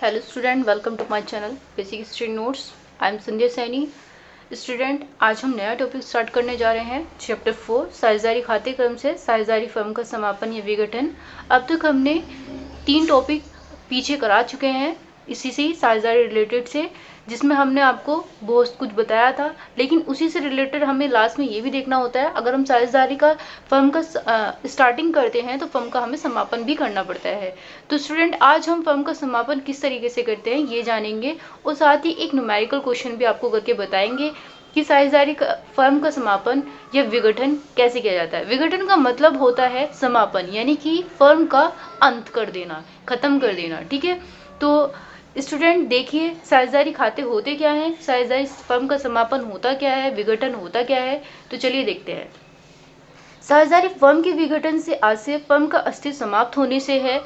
Hello student, welcome to my channel basic history notes. I am Sanjay Saini. Student, आज हम नया topic start करने जा रहे हैं। चैप्टर 4 साझेदारी खाते क्रम से साझेदारी फर्म का समापन या विघटन। अब तक हमने 3 टॉपिक पीछे करा चुके हैं इसी से ही साझेदारी रिलेटेड से, जिसमें हमने आपको बहुत कुछ बताया था। लेकिन उसी से रिलेटेड हमें लास्ट में ये भी देखना होता है, अगर हम साझेदारी का फर्म का स्टार्टिंग करते हैं तो फर्म का हमें समापन भी करना पड़ता है। तो स्टूडेंट, आज हम फर्म का समापन किस तरीके से करते हैं ये जानेंगे, और साथ ही एक न्यूमेरिकल क्वेश्चन भी आपको करके बताएंगे कि साझेदारी फर्म का समापन या विघटन कैसे किया जाता है। विघटन का मतलब होता है समापन, यानी कि फर्म का अंत कर देना, खत्म कर देना। ठीक है, तो स्टूडेंट देखिए, साझेदारी खाते होते क्या हैं, साझेदारी फर्म का समापन होता क्या है, विघटन होता क्या है। तो चलिए देखते हैं। साझेदारी फर्म के विघटन से आशय फर्म का अस्तित्व समाप्त होने से है।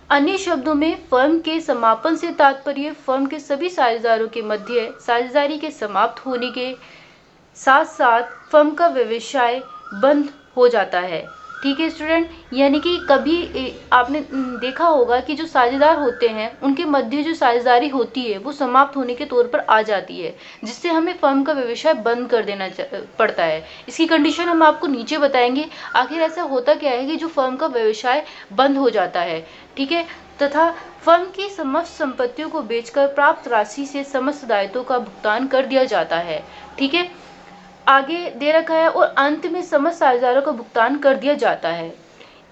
अन्य शब्दों में फर्म के समापन से तात्पर्य फर्म के सभी साझेदारों के मध्य साझेदारी के समाप्त होने के साथ साथ फर्म का व्यवसाय बंद हो जाता है। ठीक है स्टूडेंट, यानी कि कभी आपने देखा होगा कि जो साझेदार होते हैं उनके मध्य जो साझेदारी होती है वो समाप्त होने के तौर पर आ जाती है, जिससे हमें फर्म का व्यवसाय बंद कर देना पड़ता है। इसकी कंडीशन हम आपको नीचे बताएंगे। आखिर ऐसा होता क्या है कि जो फर्म का व्यवसाय बंद हो जाता है, ठीक है, तथा फर्म की समस्त संपत्तियों को बेचकर प्राप्त राशि से समस्त दायित्वों का भुगतान कर दिया जाता है। ठीक है, आगे दे रखा है, और अंत में समस्त साझेदारों का भुगतान कर दिया जाता है।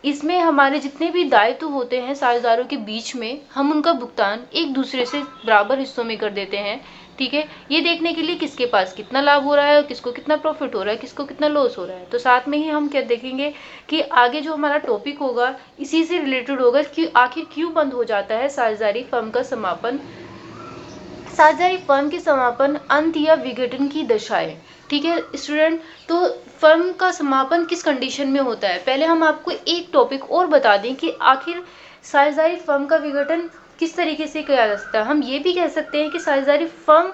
इसमें हमारे जितने भी दायित्व होते हैं साझेदारों के बीच में, हम उनका भुगतान एक दूसरे से बराबर हिस्सों में कर देते हैं। ठीक है, ये देखने के लिए किसके पास कितना लाभ हो रहा है और किसको कितना प्रॉफिट हो रहा है, किसको कितना लॉस हो रहा है। तो साथ में ही हम क्या देखेंगे कि आगे जो हमारा टॉपिक होगा इसी से रिलेटेड होगा कि आखिर क्यों बंद हो जाता है साझेदारी फर्म का समापन, साझेदारी फर्म के समापन, अंत या विघटन की दशाएं। ठीक है स्टूडेंट, तो फर्म का समापन किस कंडीशन में होता है, पहले हम आपको एक टॉपिक और बता दें कि आखिर साझेदारी फर्म का विघटन किस तरीके से किया जा सकता है। हम ये भी कह सकते हैं कि साझेदारी फर्म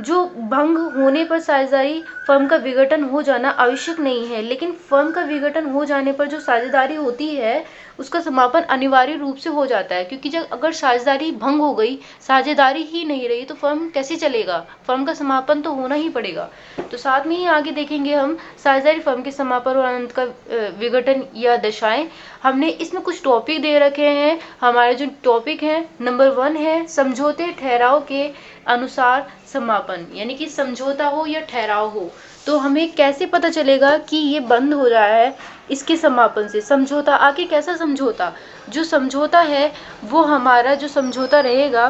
जो भंग होने पर साझेदारी फर्म का विघटन हो जाना आवश्यक नहीं है, लेकिन फर्म का विघटन हो जाने पर जो साझेदारी होती है उसका समापन अनिवार्य रूप से हो जाता है, क्योंकि जब अगर साझेदारी भंग हो गई, साझेदारी ही नहीं रही, तो फर्म कैसे चलेगा, फर्म का समापन तो होना ही पड़ेगा। तो साथ में ही आगे देखेंगे हम साझेदारी फर्म के समापन और अंत का विघटन या दशाएं। हमने इसमें कुछ टॉपिक दे रखे हैं। हमारे जो टॉपिक हैं, नंबर 1 है समझौते ठहराव के अनुसार समापन, यानी कि समझौता हो या ठहराव हो तो हमें कैसे पता चलेगा कि ये बंद हो रहा है, इसके समापन से। समझौता, आखिर कैसा समझौता, जो समझौता है वो हमारा जो समझौता रहेगा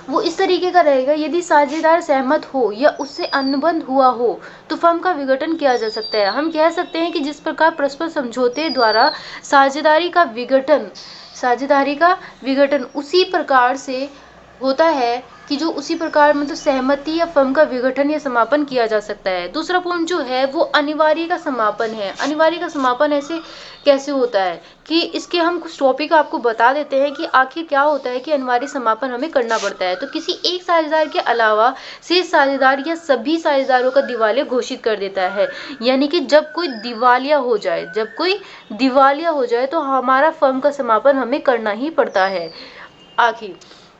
वो इस तरीके का रहेगा, यदि साझेदार सहमत हो या उससे अनुबंध हुआ हो तो फर्म का विघटन किया जा सकता है। हम कह सकते हैं कि जिस प्रकार परस्पर समझौते द्वारा साझेदारी का विघटन उसी प्रकार से होता है कि जो उसी प्रकार मतलब सहमति या फर्म का विघटन या समापन किया जा सकता है। दूसरा पॉइंट जो है वो अनिवार्य का समापन है। अनिवार्य का समापन ऐसे कैसे होता है कि इसके हम कुछ टॉपिक आपको बता देते हैं कि आखिर क्या होता है कि अनिवार्य समापन हमें करना पड़ता है। तो किसी एक साझेदार के अलावा शेष साझेदार या सभी साझेदारों का दिवालिया घोषित कर देता है, यानी कि जब कोई दिवालिया हो जाए तो हमारा फर्म का समापन हमें करना ही पड़ता है। आखिर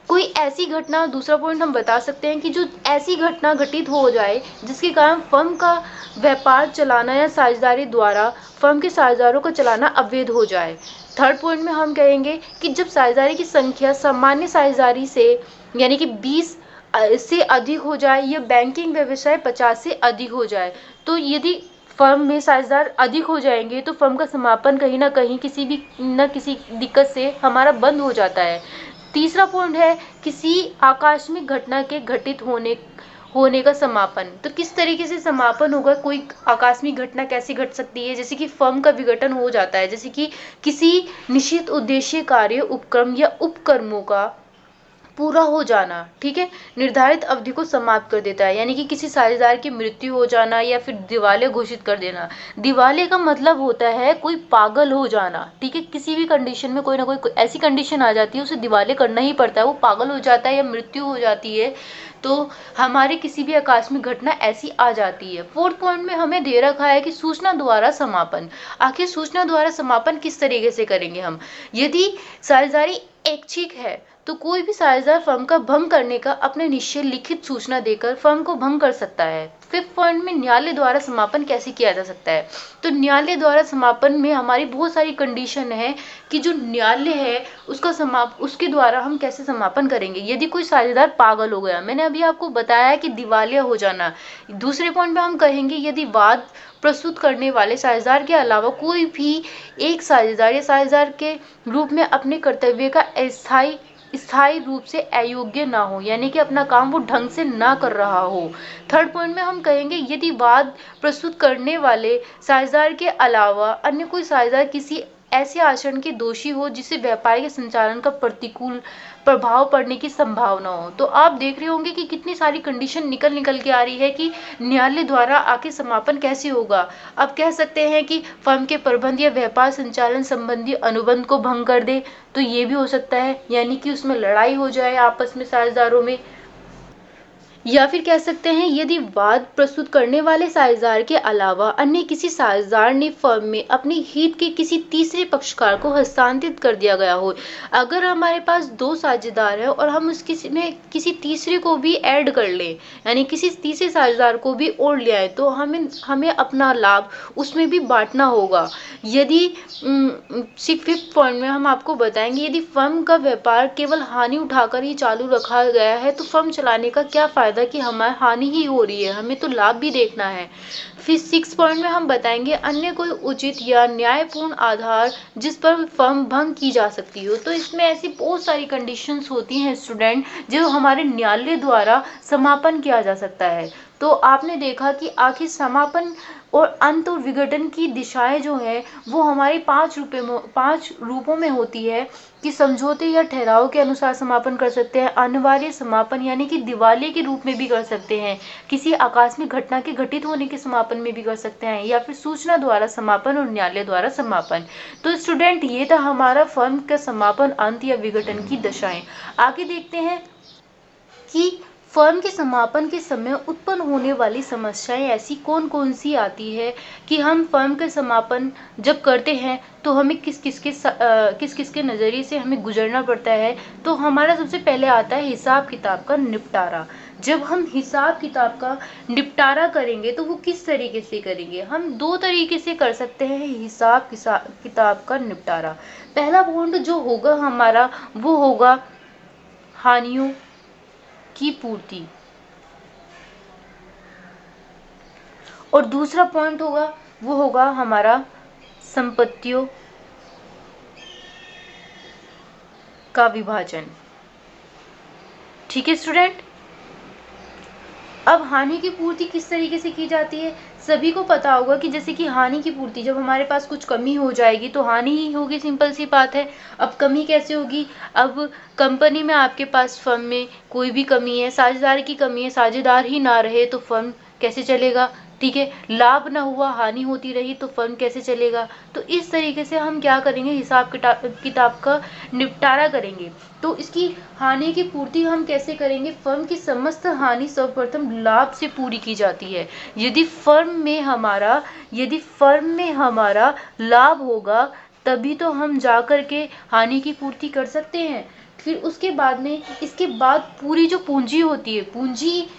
कोई ऐसी घटना, दूसरा पॉइंट हम बता सकते हैं कि जो ऐसी घटना घटित हो जाए जिसके कारण फर्म का व्यापार चलाना या साझेदारी द्वारा फर्म के साझेदारों को चलाना अवैध हो जाए। थर्ड पॉइंट में हम कहेंगे कि जब साझेदारी की संख्या सामान्य साझेदारी से यानी कि 20 से अधिक हो जाए या बैंकिंग व्यवसाय 50 से अधिक हो जाए। तो यदि फर्म में साझेदार अधिक हो जाएंगे तो फर्म का समापन कहीं ना कहीं किसी दिक्कत से हमारा बंद हो जाता है। तीसरा पॉइंट है किसी आकस्मिक घटना के घटित होने का समापन। तो किस तरीके से समापन होगा, कोई आकस्मिक घटना कैसे घट सकती है, जैसे कि फर्म का विघटन हो जाता है, जैसे कि किसी निश्चित उद्देश्य कार्य उपक्रम या उपक्रमों का पूरा हो जाना। ठीक है, निर्धारित अवधि को समाप्त कर देता है, यानी कि किसी साझेदार की मृत्यु हो जाना या फिर दिवालिया घोषित कर देना। दिवालिया का मतलब होता है कोई पागल हो जाना। ठीक है, किसी भी कंडीशन में कोई ना कोई ऐसी कंडीशन आ जाती है उसे दिवालिया करना ही पड़ता है, वो पागल हो जाता है या मृत्यु हो जाती है, तो हमारे किसी भी आकस्मिक घटना ऐसी आ जाती है। फोर्थ पॉइंट में हमें दे रखा है कि सूचना द्वारा समापन। आखिर सूचना द्वारा समापन किस तरीके से करेंगे हम, यदि साझेदारी ऐच्छिक है तो कोई भी साझेदार फर्म का भंग करने का अपने निश्चय लिखित सूचना देकर फर्म को भंग कर सकता है। 5th पॉइंट में न्यायालय द्वारा समापन कैसे किया जा सकता है। तो न्यायालय द्वारा समापन में हमारी बहुत सारी कंडीशन है कि जो न्यायालय है उसके द्वारा हम कैसे समापन करेंगे। यदि कोई साझेदार पागल हो गया, मैंने अभी आपको बताया कि दिवालिया हो जाना। दूसरे पॉइंट में हम कहेंगे यदि वाद प्रस्तुत करने वाले साझेदार के अलावा कोई भी एक साझेदार या साझेदार के रूप में अपने कर्तव्य का स्थायी रूप से अयोग्य ना हो, यानी कि अपना काम वो ढंग से ना कर रहा हो। 3rd पॉइंट में हम कहेंगे यदि वाद प्रस्तुत करने वाले साझेदार के अलावा अन्य कोई साझेदार किसी ऐसे आचरण के दोषी हो जिससे व्यापार के संचालन का प्रतिकूल प्रभाव पड़ने की संभावना हो। तो आप देख रहे होंगे कि कितनी सारी कंडीशन निकल के आ रही है कि न्यायालय द्वारा आके समापन कैसे होगा। अब कह सकते हैं कि फर्म के प्रबंध या व्यापार संचालन संबंधी अनुबंध को भंग कर दे, तो ये भी हो सकता है, यानी कि उसमें लड़ाई हो जाए आपस में साझेदारों में। या फिर कह सकते हैं यदि वाद प्रस्तुत करने वाले साझेदार के अलावा अन्य किसी साझेदार ने फर्म में अपने हित के किसी तीसरे पक्षकार को हस्तांतरित कर दिया गया हो। अगर हमारे पास 2 साझेदार है और हम में किसी तीसरे को भी ऐड कर लें, यानी किसी तीसरे साझेदार को भी ओढ़ ले आए, तो हमें अपना लाभ उसमें भी बांटना होगा। यदि 5th पॉइंट में हम आपको बताएंगे यदि फर्म का व्यापार केवल हानि उठाकर ही चालू रखा गया है तो फर्म चलाने का क्या फायदा कि हमारी हानि ही हो रही है, हमें तो लाभ भी देखना है। फिर 6th पॉइंट में हम बताएंगे अन्य कोई उचित या न्यायपूर्ण आधार जिस पर फर्म भंग की जा सकती हो। तो इसमें ऐसी बहुत सारी कंडीशंस होती हैं स्टूडेंट, जो हमारे न्यायालय द्वारा समापन किया जा सकता है। तो आपने देखा कि आखिर समापन और अंत और विघटन की दिशाएं जो है वो हमारी 5 रूपों में होती है कि समझौते या ठहराव के अनुसार समापन कर सकते हैं, अनिवार्य समापन यानी कि दिवालिये के रूप में भी कर सकते हैं, किसी आकस्मिक घटना के घटित होने के समापन में भी कर सकते हैं, या फिर सूचना द्वारा समापन और न्यायालय द्वारा समापन। तो स्टूडेंट ये था हमारा फर्म का समापन, अंत या विघटन की दशाएं। आगे देखते हैं कि फर्म के समापन के समय उत्पन्न होने वाली समस्याएं ऐसी कौन कौन सी आती है कि हम फर्म के समापन जब करते हैं तो हमें किस किस के नज़रिए से हमें गुजरना पड़ता है। तो हमारा सबसे पहले आता है हिसाब किताब का निपटारा। जब हम हिसाब किताब का निपटारा करेंगे तो वो किस तरीके से करेंगे, हम 2 तरीके से कर सकते हैं हिसाब किताब का निपटारा। पहला पॉइंट जो होगा हमारा वो होगा हानियों की पूर्ति, और दूसरा पॉइंट होगा वो होगा हमारा संपत्तियों का विभाजन। ठीक है स्टूडेंट। अब हानि की पूर्ति किस तरीके से की जाती है, सभी को पता होगा कि जैसे कि हानि की पूर्ति जब हमारे पास कुछ कमी हो जाएगी तो हानि ही होगी, सिंपल सी बात है। अब कमी कैसे होगी, अब कंपनी में आपके पास फर्म में कोई भी कमी है, साझेदार की कमी है, साझेदार ही ना रहे तो फर्म कैसे चलेगा। ठीक है, लाभ ना हुआ, हानि होती रही तो फर्म कैसे चलेगा। तो इस तरीके से हम क्या करेंगे, हिसाब किताब का निपटारा करेंगे। तो इसकी हानि की पूर्ति हम कैसे करेंगे, फर्म की समस्त हानि सर्वप्रथम लाभ से पूरी की जाती है। यदि फर्म में हमारा लाभ होगा तभी तो हम जा कर के हानि की पूर्ति कर सकते हैं। फिर उसके बाद में इसके बाद पूरी जो पूंजी होती है, पूंजी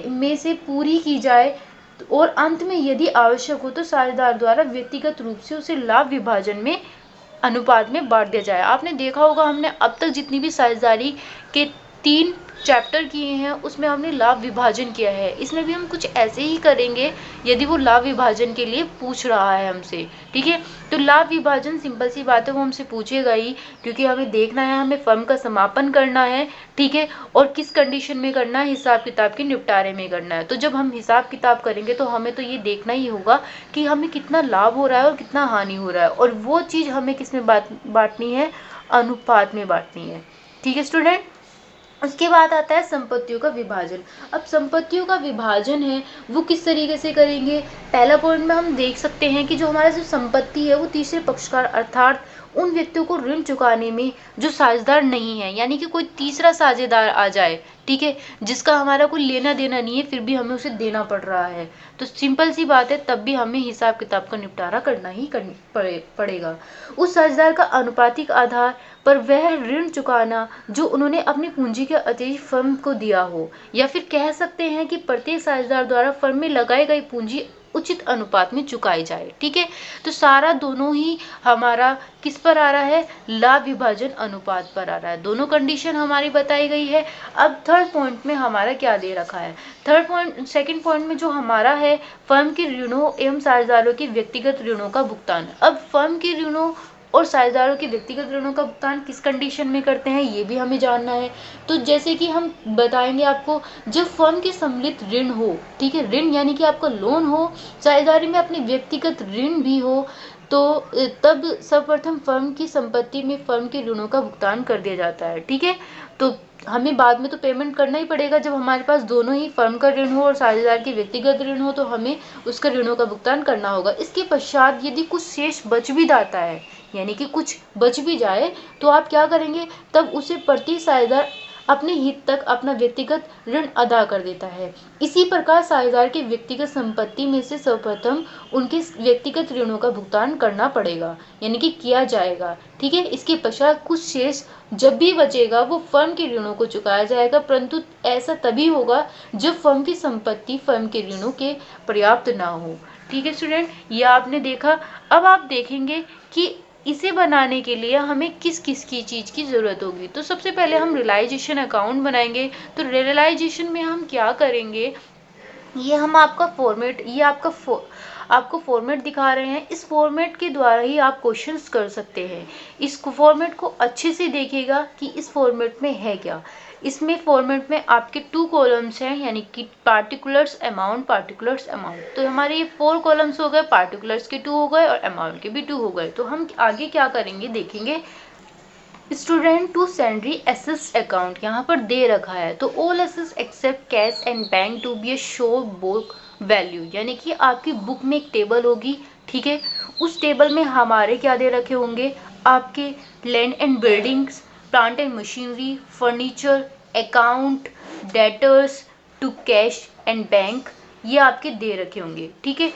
में से पूरी की जाए, और अंत में यदि आवश्यक हो तो साझेदार द्वारा व्यक्तिगत रूप से उसे लाभ विभाजन में अनुपात में बांट दिया जाए। आपने देखा होगा हमने अब तक जितनी भी साझेदारी के 3 चैप्टर किए हैं उसमें हमने लाभ विभाजन किया है। इसमें भी हम कुछ ऐसे ही करेंगे यदि वो लाभ विभाजन के लिए पूछ रहा है हमसे। ठीक है, तो लाभ विभाजन सिंपल सी बात है, वो हमसे पूछेगा ही, क्योंकि हमें देखना है, हमें फर्म का समापन करना है। ठीक है, और किस कंडीशन में करना है, हिसाब किताब के निपटारे में करना है। तो जब हम हिसाब किताब करेंगे तो हमें तो ये देखना ही होगा कि हमें कितना लाभ हो रहा है और कितना हानि हो रहा है, और वो चीज़ हमें किस में बांटनी है, अनुपात में बांटनी है। ठीक है स्टूडेंट। उसके बाद आता है संपत्तियों का विभाजन। अब संपत्तियों का विभाजन है वो किस तरीके से करेंगे। पहला पॉइंट में हम देख सकते हैं कि जो हमारा जो संपत्ति है वो तीसरे पक्षकार अर्थात उन व्यक्तियों को ऋण चुकाने में जो साझेदार नहीं है, यानी कि कोई तीसरा साझेदार आ जाए, ठीक है, जिसका हमारा कोई लेना देना नहीं है फिर भी हमें उसे देना पड़ रहा है, तो सिंपल सी बात है तब भी हमें हिसाब किताब का निपटारा करना ही पड़ेगा। उस साझेदार का अनुपातिक आधार पर वह ऋण चुकाना जो उन्होंने अपनी पूंजी के अतिरिक्त फर्म को दिया हो, या फिर कह सकते हैं कि प्रत्येक साझेदार द्वारा फर्म में लगाई गई पूंजी उचित अनुपात में चुकाई जाए। ठीक है, तो सारा दोनों ही हमारा किस पर आ रहा है, लाभ विभाजन अनुपात पर आ रहा है। दोनों कंडीशन हमारी बताई गई है। अब थर्ड पॉइंट में हमारा क्या दे रखा है, सेकंड पॉइंट में जो हमारा है, फर्म के ऋणों एवं साझेदारों के व्यक्तिगत ऋणों का भुगतान। अब फर्म के ऋणों और साझेदारों के व्यक्तिगत ऋणों का भुगतान किस कंडीशन में करते हैं ये भी हमें जानना है। तो जैसे कि हम बताएंगे आपको, जब फर्म के सम्मिलित ऋण हो, ठीक है, ऋण यानी कि आपका लोन हो, साझेदारी में अपने व्यक्तिगत ऋण भी हो, तो तब सर्वप्रथम फर्म की संपत्ति में फर्म के ऋणों का भुगतान कर दिया जाता है। ठीक है, तो हमें बाद में तो पेमेंट करना ही पड़ेगा। जब हमारे पास दोनों ही फर्म का ऋण हो और साझेदार की व्यक्तिगत ऋण हो तो हमें उसका ऋणों का भुगतान करना होगा। इसके पश्चात यदि कुछ शेष बच भी जाता है, यानी कि कुछ बच भी जाए, तो आप क्या करेंगे, तब उसे प्रति साझेदार अपने हित तक अपना व्यक्तिगत ऋण अदा कर देता है। इसी प्रकार साझेदार की व्यक्तिगत संपत्ति में से सर्वप्रथम उनके व्यक्तिगत ऋणों का भुगतान करना पड़ेगा, यानी कि किया जाएगा। ठीक है, इसके पश्चात कुछ शेष जब भी बचेगा वो फर्म के ऋणों को चुकाया जाएगा, परंतु ऐसा तभी होगा जब फर्म की संपत्ति फर्म के ऋणों के पर्याप्त ना हो। ठीक है स्टूडेंट, ये आपने देखा। अब आप देखेंगे कि इसे बनाने के लिए हमें किस किस की चीज़ की ज़रूरत होगी। तो सबसे पहले हम रियलाइजेशन अकाउंट बनाएंगे। तो रियलाइजेशन में हम क्या करेंगे, ये हम आपका फॉर्मेट, ये आपको फॉर्मेट दिखा रहे हैं। इस फॉर्मेट के द्वारा ही आप क्वेश्चंस कर सकते हैं। इस फॉर्मेट को अच्छे से देखिएगा कि इस फॉर्मेट में है क्या। इसमें फॉर्मेट में आपके 2 कॉलम्स हैं, यानी कि पार्टिकुलर्स अमाउंट, पार्टिकुलर्स अमाउंट। तो हमारे ये 4 कॉलम्स हो गए, पार्टिकुलर्स के 2 हो गए और अमाउंट के भी 2 हो गए। तो हम आगे क्या करेंगे देखेंगे। Student to sundry assets account यहाँ पर दे रखा है, तो all assets except cash and bank to be a show book value, यानी कि आपकी बुक में एक टेबल होगी। ठीक है, उस टेबल में हमारे क्या दे रखे होंगे, आपके land and buildings, plant and machinery, furniture, account, debtors to cash and bank, ये आपके दे रखे होंगे। ठीक है,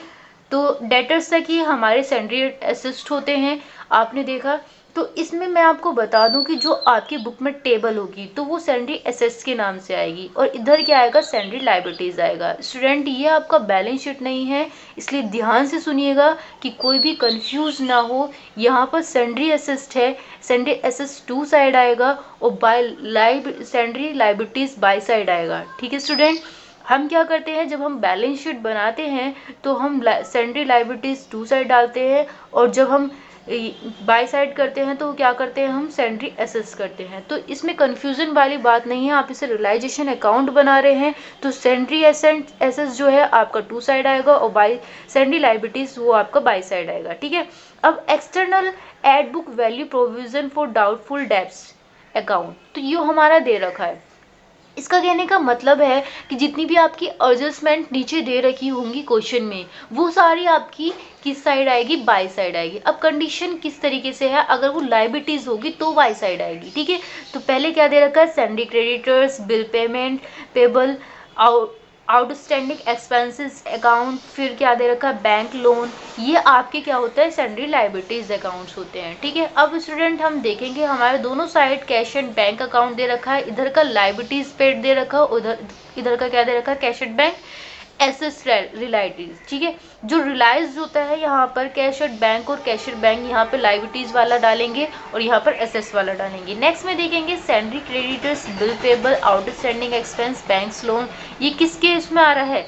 तो डेटर्स तक ही हमारे सैंड्री एसेट्स होते हैं, आपने देखा। तो इसमें मैं आपको बता दूं कि जो आपकी बुक में टेबल होगी तो वो सैंड्री एसेट्स के नाम से आएगी, और इधर क्या आएगा, सैंड्री लायबिलिटीज आएगा। स्टूडेंट ये आपका बैलेंस शीट नहीं है, इसलिए ध्यान से सुनिएगा कि कोई भी कंफ्यूज ना हो। यहाँ पर सैंड्री एसेट्स है, सैंड्री एसेट्स 2 साइड आएगा और सैंड्री लायबिलिटीज बाय साइड आएगा। ठीक है स्टूडेंट, हम क्या करते हैं, जब हम बैलेंस शीट बनाते हैं तो हम सैंड्री लायबिलिटीज 2 साइड डालते हैं, और जब हम बाय साइड करते हैं तो क्या करते हैं, हम सैंड्री एसेट्स करते हैं। तो इसमें कंफ्यूजन वाली बात नहीं है। आप इसे रियलाइजेशन अकाउंट बना रहे हैं तो सैंड्री एसेट्स जो है आपका 2 साइड आएगा, और बाय सैंड्री लायबिलिटीज वो आपका बाय साइड आएगा। ठीक है, अब external add book value provision for doubtful debts account, तो ये हमारा दे रखा है। इसका कहने का मतलब है कि जितनी भी आपकी एडजस्टमेंट नीचे दे रखी होंगी क्वेश्चन में, वो सारी आपकी किस साइड आएगी, बाय साइड आएगी। अब कंडीशन किस तरीके से है, अगर वो लायबिलिटीज होगी तो बाय साइड आएगी। ठीक है, तो पहले क्या दे रखा है, sundry creditors, bill payment payable, outstanding expenses account, फिर क्या दे रखा है, बैंक लोन, ये आपके क्या होता है, सैंड्री लायबिलिटीज अकाउंट्स होते हैं। ठीक है, अब स्टूडेंट हम देखेंगे हमारे दोनों side cash and bank account दे रखा है, इधर का लायबिलिटीज पेड दे रखा है, उधर इधर का क्या दे रखा है, कैश एंड बैंक एसेट्स रिलाइटीज। ठीक है, जो रिलाइज होता है यहाँ पर कैश एंड बैंक, और कैश एंड बैंक यहाँ पे लायबिलिटीज वाला डालेंगे और यहाँ पर एसेट्स वाला डालेंगे। नेक्स्ट में देखेंगे sundry creditors, bill payable, outstanding expense, banks loan, ये किसके इसमें आ रहा है,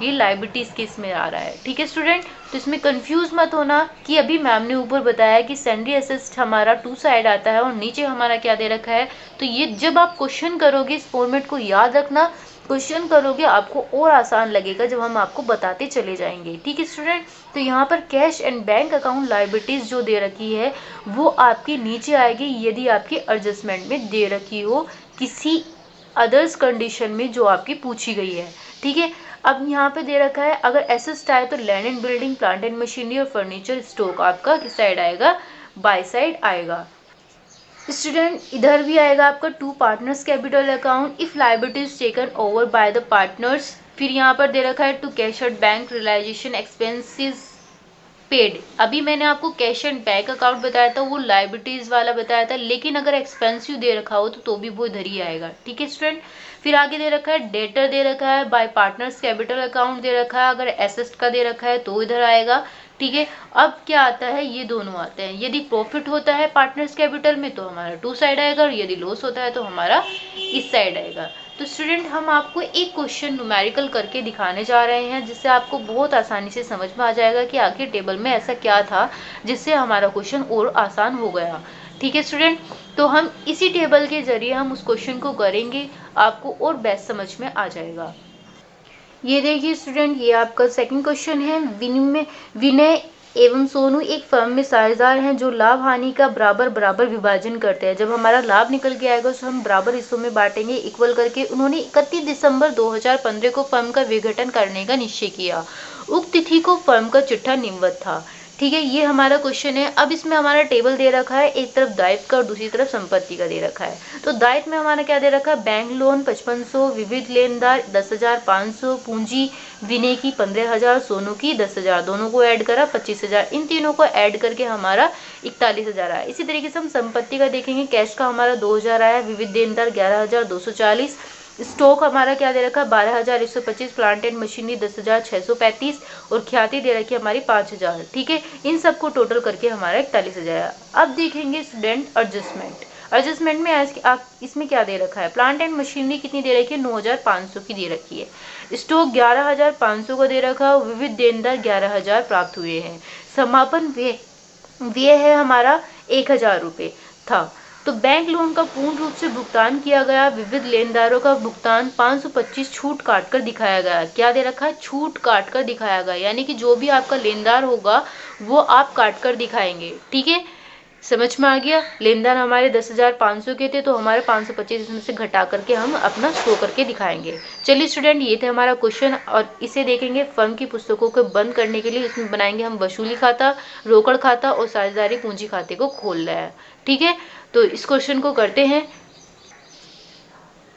ये लायबिलिटीज के इसमें आ रहा है। ठीक है स्टूडेंट, तो इसमें कंफ्यूज मत होना कि अभी मैम ने ऊपर बताया कि सैंड्री एसेट्स हमारा 2 साइड आता है और नीचे हमारा क्या दे रखा है। तो ये जब आप क्वेश्चन करोगे इस फॉर्मेट को याद रखना, क्वेश्चन करोगे आपको और आसान लगेगा जब हम आपको बताते चले जाएंगे। ठीक है स्टूडेंट, तो यहाँ पर cash and bank account liabilities जो दे रखी है वो आपकी नीचे आएगी यदि आपकी एडजस्टमेंट में दे रखी हो किसी अदर्स कंडीशन में जो आपकी पूछी गई है। ठीक है, अब यहाँ पे दे रखा है अगर एसेट्स आए तो land and building, plant and machinery और फर्नीचर स्टॉक आपका किस साइड आएगा, बाय साइड आएगा। स्टूडेंट इधर भी आएगा आपका to partners capital account if liabilities taken over by the partners. फिर यहाँ पर दे रखा है to cash at bank realisation expenses paid. अभी मैंने आपको कैश एंड बैंक अकाउंट बताया था, वो लाइबिलिटीज वाला बताया था, लेकिन अगर एक्सपेंसिव दे रखा हो तो भी वो इधर ही आएगा। ठीक है स्टूडेंट। फिर आगे दे रखा है डेटर दे रखा है, बाय पार्टनर्स कैपिटल अकाउंट दे रखा है, अगर एसेट का दे रखा है तो इधर आएगा। ठीक है। अब क्या आता है, ये दोनों आते हैं। यदि प्रॉफिट होता है पार्टनर्स कैपिटल में तो हमारा टू साइड आएगा, और यदि लॉस होता है तो हमारा इस साइड आएगा। तो स्टूडेंट हम आपको एक क्वेश्चन न्यूमेरिकल करके दिखाने जा रहे हैं, जिससे आपको बहुत आसानी से समझ में आ जाएगा कि आखिर टेबल में ऐसा क्या था जिससे हमारा क्वेश्चन और आसान हो गया। ठीक है स्टूडेंट। तो हम इसी टेबल के जरिए हम उस क्वेश्चन को करेंगे, आपको और बेस्ट समझ में आ जाएगा। ये देखिए स्टूडेंट, ये आपका सेकंड क्वेश्चन है। विनय एवं सोनू एक फर्म में साझेदार हैं जो लाभ हानि का बराबर बराबर विभाजन करते हैं। जब हमारा लाभ निकल के आएगा तो हम बराबर हिस्सों में बांटेंगे इक्वल करके। उन्होंने 31 दिसंबर 2015 को फर्म का विघटन करने का निश्चय किया। उक्त तिथि को फर्म का चिट्ठा निम्नवत था। ठीक है, ये हमारा क्वेश्चन है। अब इसमें हमारा टेबल दे रखा है, एक तरफ दायित्व का और दूसरी तरफ संपत्ति का दे रखा है। तो दायित्व में हमारा क्या दे रखा है, बैंक लोन 5500, विविध लेनदार 10,500, पूंजी विनय की 15,000, सोनू की 10,000, दोनों को ऐड करा 25,000। इन तीनों को ऐड करके हमारा 41,000 आया। इसी तरीके से हम संपत्ति का देखेंगे, कैश का हमारा 2,000 आया, विविध लेनदार 11,240, स्टॉक हमारा क्या दे रखा है 12,125, प्लांट एंड मशीनरी 10,635, और ख्याति दे रखी है हमारी 5,000। ठीक है, इन सबको टोटल करके हमारा 41,000। अब देखेंगे स्टूडेंट एडजस्टमेंट। एडजस्टमेंट में इसमें क्या दे रखा है, प्लांट एंड मशीनरी कितनी दे रखी है 9,500 की दे रखी है, स्टॉक 11,500 का दे रखा है, विविध देनदार 11,000 प्राप्त हुए हैं, समापन व्यय है हमारा 1,000 रुपये था। तो बैंक लोन का पूर्ण रूप से भुगतान किया गया, विविध लेनदारों का भुगतान 525 छूट काट कर दिखाया गया। क्या दे रखा है, छूट काट कर दिखाया गया, यानी कि जो भी आपका लेनदार होगा वो आप काट कर दिखाएंगे। ठीक है, समझ में आ गया। लेनदार हमारे 10,500 के थे, तो हमारे 525 इसमें से घटा करके हम अपना शो करके दिखाएंगे। चलिए स्टूडेंट, ये थे हमारा क्वेश्चन, और इसे देखेंगे फर्म की पुस्तकों को बंद करने के लिए। इसमें बनाएंगे हम वसूली खाता, रोकड़ खाता और साझेदारी पूंजी खाते को खोल रहा है। ठीक है, तो इस क्वेश्चन को करते हैं।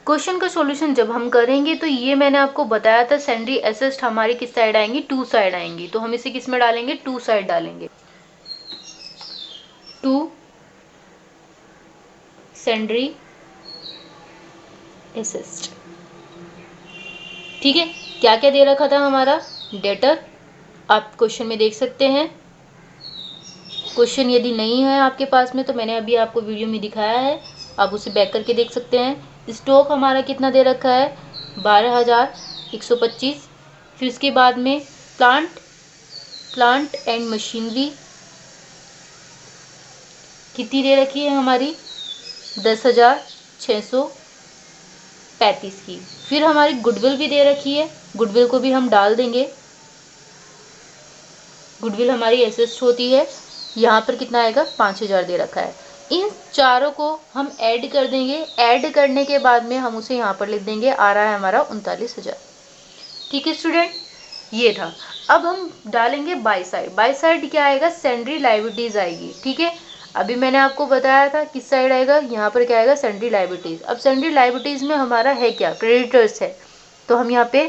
क्वेश्चन का सॉल्यूशन जब हम करेंगे तो ये मैंने आपको बताया था, सैंडरी एसेट हमारी किस साइड आएंगी, टू साइड आएंगी। तो हम इसे किस में डालेंगे, टू साइड डालेंगे। To sundry asset. ठीक है, क्या क्या दे रखा था हमारा, डेटर, आप क्वेश्चन में देख सकते हैं। क्वेश्चन यदि नहीं है आपके पास में तो मैंने अभी आपको वीडियो में दिखाया है, आप उसे बैक करके देख सकते हैं। स्टॉक हमारा कितना दे रखा है 12,125। फिर उसके बाद में प्लांट एंड मशीनरी कितनी दे रखी है हमारी 10,635 की। फिर हमारी गुडविल भी दे रखी है, गुडविल को भी हम डाल देंगे। गुडविल हमारी एसेट होती है, यहाँ पर कितना आएगा 5,000 दे रखा है। इन चारों को हम ऐड कर देंगे, ऐड करने के बाद में हम उसे यहाँ पर लिख देंगे, आ रहा है हमारा 39,000। ठीक है स्टूडेंट, ये था। अब हम डालेंगे बाय साइड। बाय साइड क्या आएगा, सैंडरी लायबिलिटीज आएगी। ठीक है, अभी मैंने आपको बताया था किस साइड आएगा, यहाँ पर क्या आएगा सैंडरी लायबिलिटीज। अब सैंडरी लायबिलिटीज में हमारा है क्या, क्रेडिटर्स है, तो हम यहाँ पे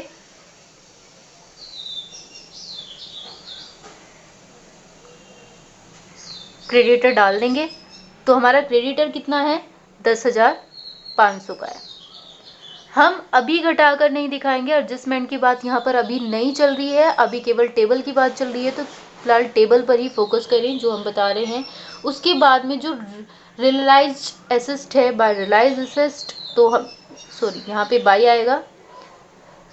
क्रेडिटर डाल देंगे। तो हमारा क्रेडिटर कितना है 10,500 का है। हम अभी घटा कर नहीं दिखाएंगे, एडजस्टमेंट की बात यहाँ पर अभी नहीं चल रही है, अभी केवल टेबल की बात चल रही है। तो फिलहाल टेबल पर ही फोकस करें जो हम बता रहे हैं। उसके बाद में जो रियलाइज्ड एसेट है, बाय रियलाइज्ड एसेट, तो हम यहाँ पे बाय आएगा,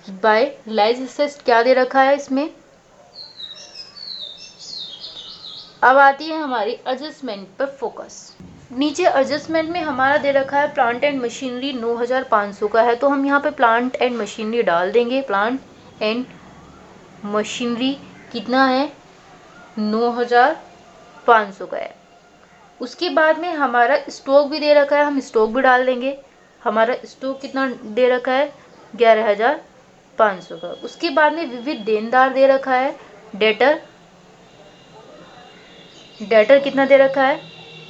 बाय रियलाइज्ड एसेट क्या दे रखा है इसमें। अब आती है हमारी एडजस्टमेंट पर फोकस। नीचे एडजस्टमेंट में हमारा दे रखा है प्लांट एंड मशीनरी 9,500 का है, तो हम यहाँ पे प्लांट एंड मशीनरी डाल देंगे। प्लांट एंड मशीनरी कितना है 9,500 का है। उसके बाद में हमारा स्टॉक भी दे रखा है, हम स्टॉक भी डाल देंगे। हमारा स्टॉक कितना दे रखा है 11,500 का। उसके बाद में विविध देनदार दे रखा है, डेटर कितना दे रखा है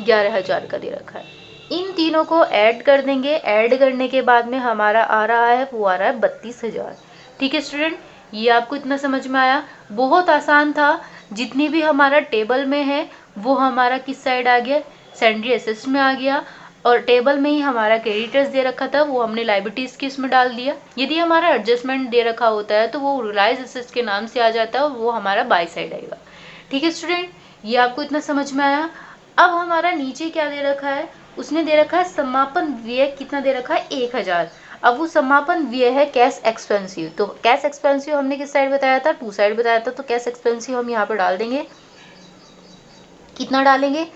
11,000 का दे रखा है। इन तीनों को ऐड कर देंगे, ऐड करने के बाद में हमारा आ रहा है, वो आ रहा है 32,000। ठीक है स्टूडेंट, ये आपको इतना समझ में आया? बहुत आसान था। जितनी भी हमारा टेबल में है वो हमारा किस साइड आ गया, सैंड्री एसेट्स में आ गया, और टेबल में ही हमारा क्रेडिटर्स दे रखा था वो हमने लायबिलिटीज के इसमें डाल दिया। यदि हमारा एडजस्टमेंट दे रखा होता है तो वो रिलाइज एसेट्स के नाम से आ जाता है और वो हमारा बाय साइड आएगा। ठीक है स्टूडेंट, ये आपको इतना समझ में आया? अब हमारा नीचे क्या दे रखा है, उसने दे रखा है समापन व्यय कितना दे रखा है, 1,000। अब वो समापन व्यय है कैश एक्सपेंसिव, तो कैश एक्सपेंसिव हमने किस साइड बताया था, टू साइड बताया था, तो कैश एक्सपेंसिव हम यहाँ पर डाल देंगे। कितना डालेंगे,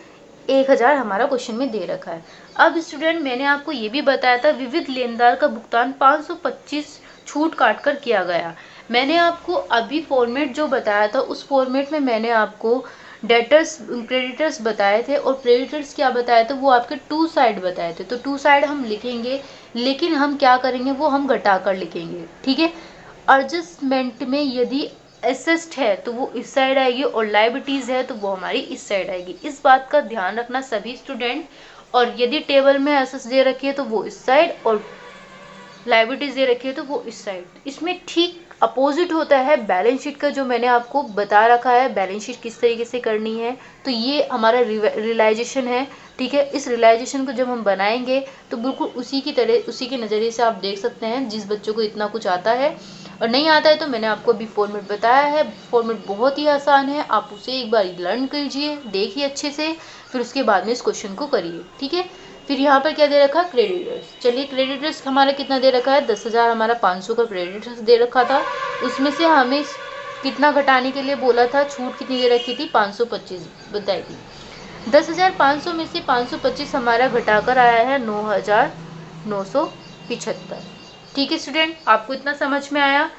1,000 हमारा क्वेश्चन में दे रखा है। अब स्टूडेंट मैंने आपको ये भी बताया था विविध लेनदार का भुगतान 525 छूट काट कर किया गया। मैंने आपको अभी फॉर्मेट जो बताया था उस फॉर्मेट में मैंने आपको डेटर्स क्रेडिटर्स बताए थे और क्रेडिटर्स क्या बताए थे, वो आपके टू साइड बताए थे। तो टू साइड हम लिखेंगे, लेकिन हम क्या करेंगे, वो हम घटा कर लिखेंगे। ठीक है, एडजस्टमेंट में यदि एसेस्ट है तो वो इस साइड आएगी और लाइबिलिटीज है तो वो हमारी इस साइड आएगी। इस बात का ध्यान रखना सभी स्टूडेंट। और यदि टेबल में एसेट्स दे रखी है तो वो इस साइड और लाइबिलिटीज दे रखी है तो वो इस साइड। इसमें ठीक अपोजिट होता है बैलेंस शीट का, जो मैंने आपको बता रखा है बैलेंस शीट किस तरीके से करनी है। तो ये हमारा रियलाइजेशन है। ठीक है, इस रियलाइजेशन को जब हम बनाएंगे तो बिल्कुल उसी की तरह, उसी के नज़रिए से आप देख सकते हैं। जिस बच्चों को इतना कुछ आता है और नहीं आता है तो मैंने आपको अभी फॉर्मेट बताया है। फॉर्मेट बहुत ही आसान है, आप उसे एक बार लर्न कीजिए, देखिए अच्छे से, फिर उसके बाद में इस क्वेश्चन को करिए। ठीक है, फिर यहाँ पर क्या दे रखा है, क्रेडिटर्स। चलिए क्रेडिटर्स हमारा कितना दे रखा है, 10,000 हमारा 500 का क्रेडिटर्स दे रखा था। उसमें से हमें कितना घटाने के लिए बोला था, छूट कितनी दे रखी थी, 525 बताई थी। 10,500 में से 525 हमारा घटाकर आया है 9,975। ठीक है स्टूडेंट, आपको इतना समझ में आया?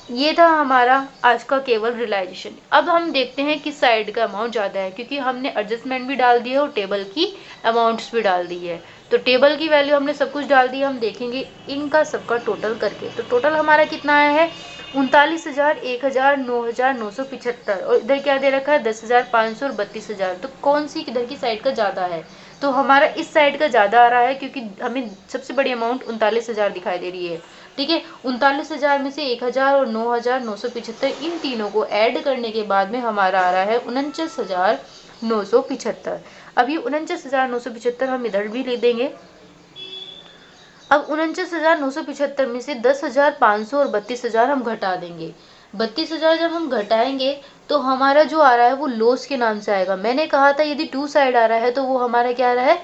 ये था हमारा आज का केवल रियलाइजेशन। अब हम देखते हैं किस साइड का अमाउंट ज़्यादा है, क्योंकि हमने एडजस्टमेंट भी डाल दी है और टेबल की अमाउंट्स भी डाल दी है। तो टेबल की वैल्यू हमने सब कुछ डाल दी, हम देखेंगे इनका सबका टोटल करके। तो टोटल हमारा कितना आया है, 39,000, 1,000, 9,975, और इधर क्या दे रखा है, 10,500 और 32,000। तो कौन सी किधर की साइड का ज़्यादा है, तो हमारा इस साइड का ज़्यादा आ रहा है, क्योंकि हमें सबसे बड़ी अमाउंट 39,000 दिखाई दे रही है। ठीक है, 39,000 में से 1,000 और 9,975 इन तीनों को ऐड करने के बाद में हमारा आ रहा है 49,975। अब ये 49,975 हम इधर भी लिख देंगे। अब 49,975 में से 10,500 और 32,000 हम घटा देंगे। 32,000 जब हम घटाएंगे तो हमारा जो आ रहा है वो लॉस के नाम से आएगा। मैंने कहा था यदि टू साइड आ रहा है तो वो हमारा क्या आ रहा है,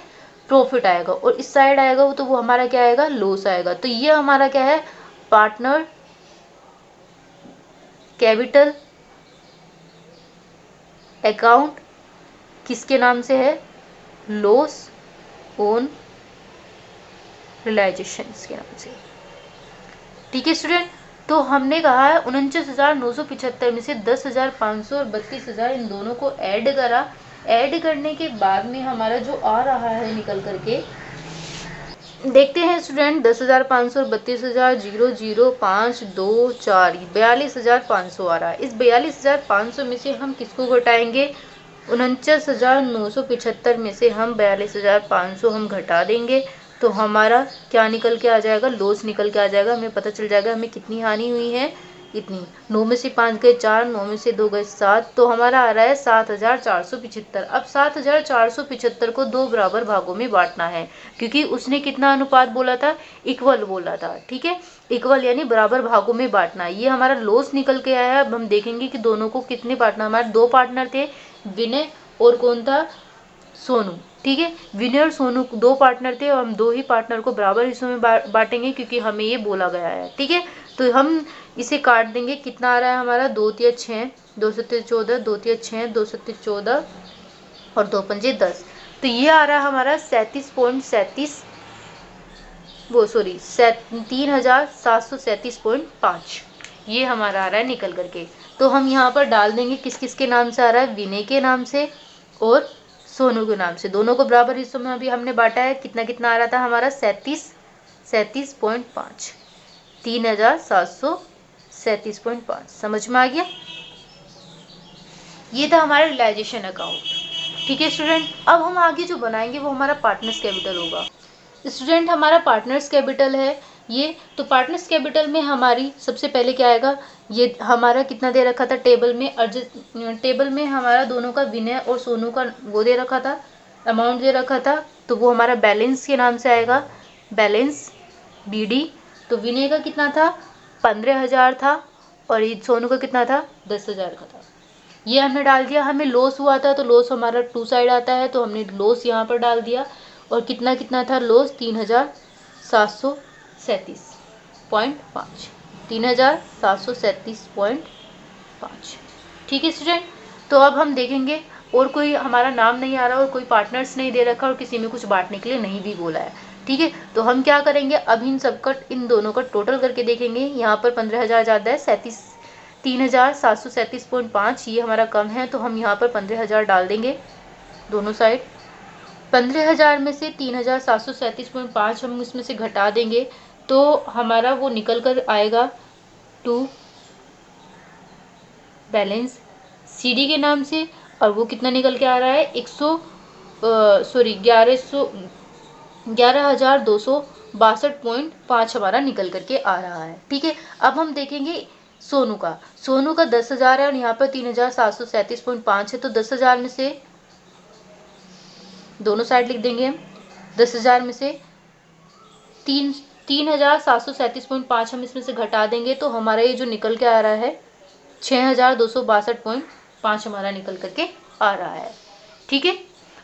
प्रॉफिट आएगा, और इस साइड आएगा तो वो हमारा क्या आएगा, लॉस आएगा। तो ये हमारा क्या है, पार्टनर कैपिटल अकाउंट किसके नाम से है, लॉस ऑन रियलाइजेशन के नाम से। ठीक है स्टूडेंट, तो हमने कहा है 49,975 में से 10,500 और 32,000 इन दोनों को ऐड करा। ऐड करने के बाद में हमारा जो आ रहा है निकल करके देखते हैं स्टूडेंट, 10,500 और 32,000, 0 0 5 2 4, 42,500 आ रहा है। इस 42,500 में से हम किसको घटाएंगे, 49,975 में से हम 42,500 हम घटा देंगे। तो हमारा क्या निकल के आ जाएगा, लॉस निकल के आ जाएगा। हमें पता चल जाएगा हमें कितनी हानि हुई है, इतनी। 9 में से 5 गए 4, 9 में से 2 गए 7, तो हमारा आ रहा है 7,475। अब 7,475 को दो बराबर भागों में बांटना है, क्योंकि उसने कितना अनुपात बोला था, इक्वल बोला था। ठीक है, इक्वल यानी बराबर भागों में बांटना है। ये हमारा लॉस निकल के आया है। अब हम देखेंगे कि दोनों को कितने बांटना। हमारे दो पार्टनर थे, विनय और कौन था, सोनू। ठीक है, विनय और सोनू दो पार्टनर थे और हम दो ही पार्टनर को बराबर हिस्सों में बांटेंगे, क्योंकि हमें ये बोला गया है। ठीक है, तो हम इसे काट देंगे। कितना आ रहा है हमारा, 2 तिया 6, 2 सत्ते 14, 2 तिया 6, 2 सत्ते 14 और 2 पंजे 10। तो ये आ रहा है हमारा 37.37, वो सॉरी 3,737.5। ये हमारा आ रहा है निकल करके। तो हम यहाँ पर डाल देंगे किस किस के नाम से आ रहा है, विनय के नाम से और सोनू के नाम से। दोनों को बराबर हिस्सों में अभी हमने बांटा है। कितना कितना आ रहा था हमारा, 37.5, 3,737.5। समझ में आ गया? ये था हमारा रियलाइजेशन अकाउंट। ठीक है स्टूडेंट, अब हम आगे जो बनाएंगे वो हमारा पार्टनर्स कैपिटल होगा। स्टूडेंट हमारा पार्टनर्स कैपिटल है ये, तो पार्टनर्स कैपिटल में हमारी सबसे पहले क्या आएगा, ये हमारा कितना दे रखा था टेबल में, टेबल में हमारा दोनों का विनय और सोनू का वो दे रखा था, अमाउंट दे रखा था, तो वो हमारा बैलेंस के नाम से आएगा, बैलेंस BD। तो विनय का कितना था, 15,000 था, और ये सोनू का कितना था, 10,000 का था। ये हमने डाल दिया। हमें लॉस हुआ था तो लॉस हमारा 2 साइड आता है, तो हमने लॉस यहाँ पर डाल दिया। और कितना कितना था लॉस, 3,737.5, 3,737.5। ठीक है स्टूडेंट, तो अब हम देखेंगे, और कोई हमारा नाम नहीं आ रहा और कोई पार्टनर्स नहीं दे रखा और किसी में कुछ बांटने के लिए नहीं भी बोला है। ठीक है, तो हम क्या करेंगे, अब इन दोनों का टोटल करके देखेंगे। यहाँ पर 15,000 ज़्यादा है, 3,737.5 ये हमारा कम है, तो हम यहाँ पर 15,000 डाल देंगे दोनों साइड। 15,000 में से 3,737.5 हम इसमें से घटा देंगे, तो हमारा वो निकल कर आएगा टू बैलेंस CD के नाम से। और वो कितना निकल के आ रहा है, 11,262.5 हमारा निकल करके आ रहा है। ठीक है, अब हम देखेंगे सोनू का 10,000 है और यहाँ पर 3,737.5 है, तो 10,000 में से दोनों साइड लिख देंगे हम। 10,000 में से 3,737.5 हम इसमें से घटा देंगे, तो हमारा ये जो निकल के आ रहा है 6,262.5 हमारा निकल करके आ रहा है। ठीक है,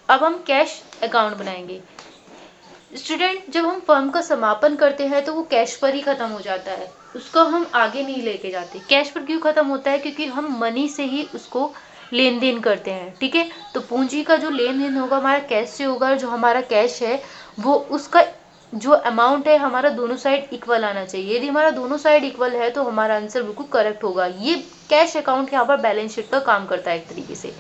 अब हम कैश अकाउंट बनाएंगे। स्टूडेंट, जब हम फर्म का समापन करते हैं तो वो कैश पर ही खत्म हो जाता है, उसको हम आगे नहीं लेके जाते। कैश पर क्यों खत्म होता है, क्योंकि हम मनी से ही उसको लेन देन करते हैं। ठीक है, तो पूंजी का जो लेन देन होगा हमारा कैश से होगा। जो हमारा कैश है वो उसका जो अमाउंट है हमारा दोनों साइड इक्वल आना चाहिए। यदि हमारा दोनों साइड इक्वल है तो हमारा आंसर बिल्कुल करेक्ट होगा। ये कैश अकाउंट यहाँ पर बैलेंस शीट का काम करता है एक तरीके से।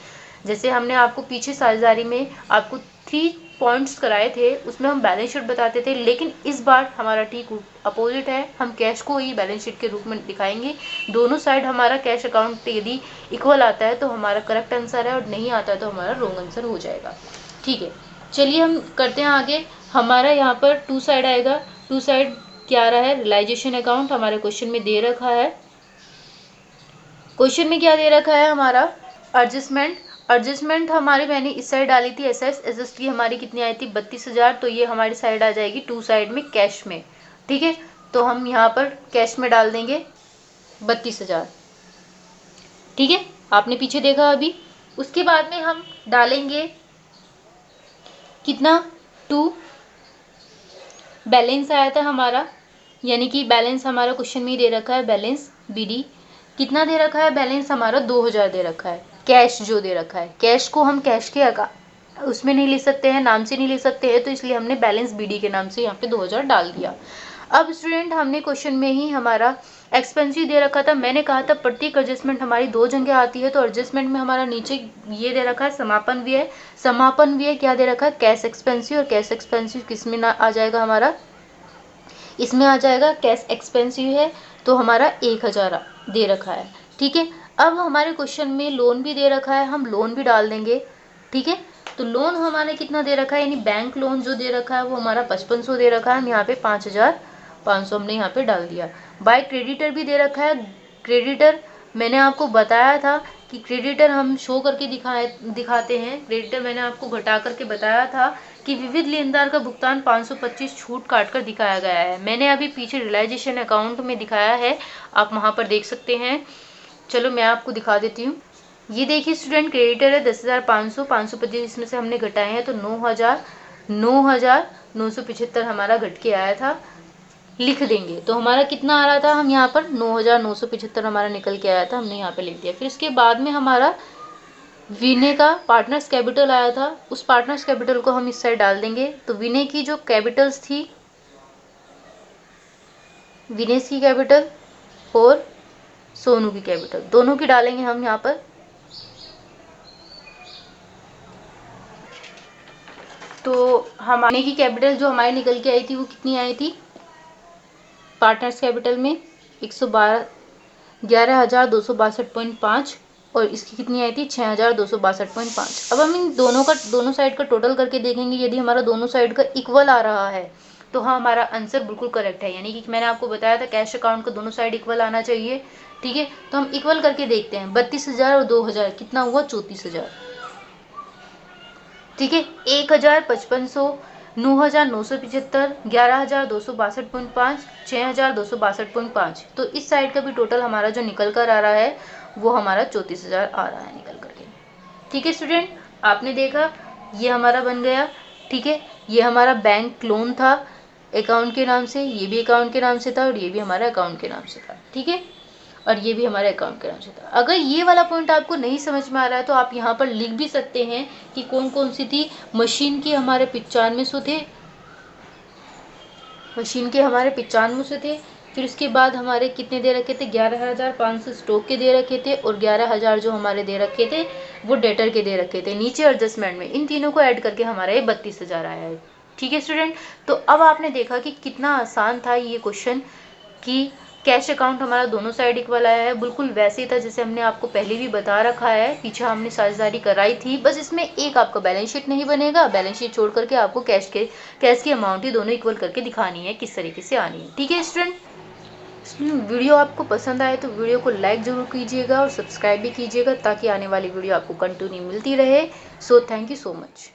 जैसे हमने आपको पीछे साझेदारी में आपको 3 पॉइंट्स कराए थे, उसमें हम बैलेंस शीट बताते थे, लेकिन इस बार हमारा ठीक अपोजिट है। हम कैश को ही बैलेंस शीट के रूप में दिखाएंगे। दोनों साइड हमारा कैश अकाउंट यदि इक्वल आता है तो हमारा करेक्ट आंसर है, और नहीं आता है तो हमारा रॉन्ग आंसर हो जाएगा। ठीक है, चलिए हम करते हैं आगे। हमारा यहाँ पर 2 साइड आएगा। 2 साइड क्या रहा है, रियलाइजेशन अकाउंट हमारे क्वेश्चन में दे रखा है। क्वेश्चन में क्या दे रखा है हमारा, एडजस्टमेंट हमारी मैंने इस साइड डाली थी एसएस की हमारी कितनी आई थी 32,000, तो ये हमारी साइड आ जाएगी 2 साइड में कैश में। ठीक है, तो हम यहाँ पर कैश में डाल देंगे 32,000। ठीक है, आपने पीछे देखा अभी। उसके बाद में हम डालेंगे कितना, 2 बैलेंस आया था हमारा, यानी कि बैलेंस हमारा क्वेश्चन में ही दे रखा है, बैलेंस BD कितना दे रखा है, बैलेंस हमारा 2,000 दे रखा है। कैश जो दे रखा है, कैश को हम कैश के उसमें नहीं लिख सकते हैं, नाम से नहीं लिख सकते हैं, तो इसलिए हमने बैलेंस BD के नाम से यहाँ पे 2,000 डाल दिया। अब स्टूडेंट, हमने क्वेश्चन में ही हमारा एक्सपेंसिव दे रखा था। मैंने कहा था प्रत्येक एडजस्टमेंट हमारी 2 जगह आती है, तो एडजस्टमेंट में हमारा नीचे ये दे रखा है समापन व्यय। समापन व्यय क्या दे रखा है, कैश एक्सपेंसिव, और कैश एक्सपेंसिव किस में आ जाएगा हमारा, इसमें आ जाएगा। कैश एक्सपेंसिव है तो हमारा 1,000 दे रखा है। ठीक है, अब हमारे क्वेश्चन में लोन भी दे रखा है, हम लोन भी डाल देंगे। ठीक है, तो लोन हमारे कितना दे रखा है, यानी बैंक लोन जो दे रखा है वो हमारा 5500 दे रखा है। हम यहाँ पे 5,500 हमने यहाँ पे डाल दिया। बाय क्रेडिटर भी दे रखा है। क्रेडिटर मैंने आपको बताया था कि क्रेडिटर हम शो करके दिखाते हैं। क्रेडिटर मैंने आपको घटा करके बताया था कि विविध लेनदार का भुगतान 525 छूट काटकर दिखाया गया है। मैंने अभी पीछे रियलाइजेशन अकाउंट में दिखाया है, आप वहाँ पर देख सकते हैं। चलो मैं आपको दिखा देती हूँ। ये देखिए स्टूडेंट, क्रेडिटर है 10,500, 525 इसमें से हमने घटाए हैं, तो 9,975 हमारा घट के आया था। लिख देंगे तो हमारा कितना आ रहा था, हम यहाँ पर 9,975 हमारा निकल के आया था, हमने यहाँ पे लिख दिया। फिर इसके बाद में हमारा विनय का पार्टनर्स कैपिटल आया था, उस पार्टनर्स कैपिटल को हम इस साइड डाल देंगे। तो विनय की जो कैपिटल्स थी, विनय की कैपिटल और सोनू की कैपिटल, दोनों की डालेंगे हम यहाँ पर। तो हमारे की कैपिटल जो हमारी निकल के आई थी वो कितनी आई थी, पार्टनर्स कैपिटल में 11,262.5 और इसकी कितनी आई थी 6262.5। अब हम इन दोनों साइड का टोटल करके देखेंगे। यदि हमारा दोनों साइड का इक्वल आ रहा है तो हाँ हमारा आंसर बिल्कुल करेक्ट है, यानी कि मैंने आपको बताया था कैश अकाउंट का दोनों साइड इक्वल आना चाहिए। ठीक है, तो हम इक्वल करके देखते हैं। 32,000 और 2,000 कितना हुआ 34,000। ठीक है, 1,5500, 9,975, 11,262.5, 6,262.5। तो इस साइड का भी टोटल हमारा जो निकल कर आ रहा है वो हमारा 34,000 आ रहा है निकल करके। ठीक है स्टूडेंट, आपने देखा ये हमारा बन गया। ठीक है, ये हमारा बैंक लोन था अकाउंट के नाम से, ये भी अकाउंट के नाम से था और ये भी हमारा अकाउंट के नाम से था। ठीक है, और ये भी हमारे अकाउंट के नाम से था। अगर ये वाला पॉइंट आपको नहीं समझ में आ रहा है तो आप यहाँ पर लिख भी सकते हैं कि कौन कौन सी थी। मशीन के हमारे 9500 थे, मशीन के हमारे 9500 थे। फिर उसके बाद हमारे कितने दे रखे थे 11,500 स्टॉक के दे रखे थे, और 11,000 जो हमारे दे रखे थे वो डेटर के दे रखे थे नीचे एडजस्टमेंट में। इन तीनों को ऐड करके हमारा ये 32,000 आया है। ठीक है स्टूडेंट, तो अब आपने देखा कि कितना आसान था ये क्वेश्चन, कि कैश अकाउंट हमारा दोनों साइड इक्वल आया है। बिल्कुल वैसे ही था जैसे हमने आपको पहले भी बता रखा है, पीछे हमने साझेदारी कराई थी। बस इसमें एक आपका बैलेंस शीट नहीं बनेगा, बैलेंस शीट छोड़ करके आपको कैश की अमाउंट ही दोनों इक्वल करके दिखानी है, किस तरीके से आनी है। ठीक है स्टूडेंट, वीडियो आपको पसंद आए तो वीडियो को लाइक ज़रूर कीजिएगा और सब्सक्राइब भी कीजिएगा ताकि आने वाली वीडियो आपको कंटिन्यू मिलती रहे। So thank you so much.